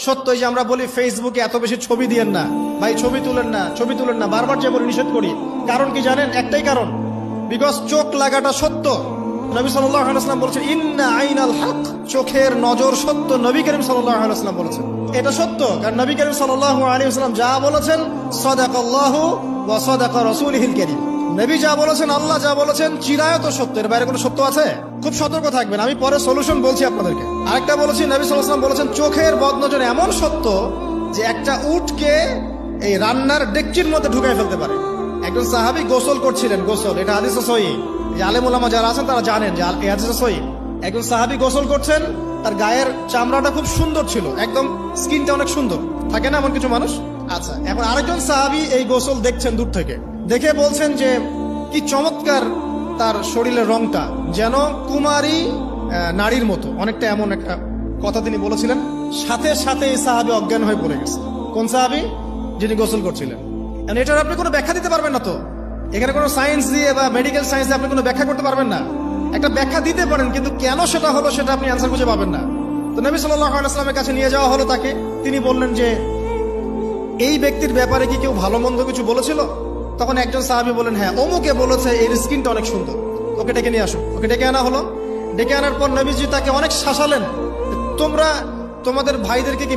সত্যই যে আমরা বলি ফেসবুকে এত বেশি ছবি দিয়েন না ভাই, ছবি তুলেন না, ছবি তুলেন না, বারবার যে বলি নিষেধ করি। কারণ কি জানেন? একটাই কারণ, বিকজ চোখ লাগাটা সত্য। নবী সাল্লাল্লাহু আলাইহি ওয়াসাল্লাম বলেছেন ইন্না আইনাল হক, চোখের নজর সত্য। নবী করিম সাল্লাল্লাহু আলাইহি ওয়াসাল্লাম বলেছেন এটা সত্য, কারণ নবী করিম সাল্লাল্লাহু আলাইহি ওয়াসাল্লাম যা বলেছেন সাদাকাল্লাহু ওয়া সাদাকা রাসূলুহুল কারীম। নবী যা বলেছেন, আল্লাহ যা বলেছেন চিরায়ত সত্য, এর বাইরে কোনো সত্য আছে? খুব সতর্ক থাকবেন, আমি পরে সলিউশন বলছি আপনাদেরকে। আরেকটা বলেছি, নবী সাল্লাল্লাহু আলাইহি ওয়াসাল্লাম বলেছেন চোখের বদনজর এমন সত্য যে একটা উটকে এই রান্নার ডেকচির মধ্যে ঢুকাই ফেলতে পারে। একজন সাহাবী গোসল করছিলেন, গোসল, এটা হাদিসে সহিহ, যে আলেম ওলামা যারা আছেন তারা জানেন যে এই হাদিসে সহিহ। একজন সাহাবী গোসল করছেন, তার গায়ের চামড়াটা খুব সুন্দর ছিল, একদম স্কিনটা অনেক সুন্দর থাকে না এমন কিছু মানুষ? আচ্ছা, এখন আরেকজন সাহাবী এই গোসল দেখছেন দূর থেকে, দেখে বলছেন যে কি চমৎকার তার শরীরের রংটা, যেন কুমারী নারীর মতো, অনেকটা এমন একটা কথা তিনি বলেছিলেন। সাথে সাথে এই সাহাবী অজ্ঞান হয়ে পড়ে গেছে। কোন সাহাবী? যিনি গোসল করছিলেন। এটার আপনি কোনো ব্যাখ্যা দিতে পারবেন না তো, এখানে কোনো সায়েন্স দিয়ে বা মেডিকেল সায়েন্স দিয়ে আপনি কোনো ব্যাখ্যা করতে পারবেন না। একটা ব্যাখ্যা দিতে পারেন, কিন্তু কেন সেটা হলো সেটা আপনি অ্যান্সার খুঁজে পাবেন না। তো নবী সাল্লাল্লাহু আলাইহি ওয়াসাল্লামের কাছে নিয়ে যাওয়া হলো তাকে। তিনি বললেন যে এই ব্যক্তির ব্যাপারে কি কেউ ভালো মন্দ কিছু বলেছিল? তখন একজন সাহাবী বলেন হ্যাঁ, অমুকে বলেছে এর স্কিনটা অনেক সুন্দর, ওকে ডেকে নিয়ে আসো। ওকে ডেকে আনা হলো। ডেকে আনার পর নবীজি তাকে অনেক শাসালেন, তোমরা তোমাদের ভাইদেরকে কি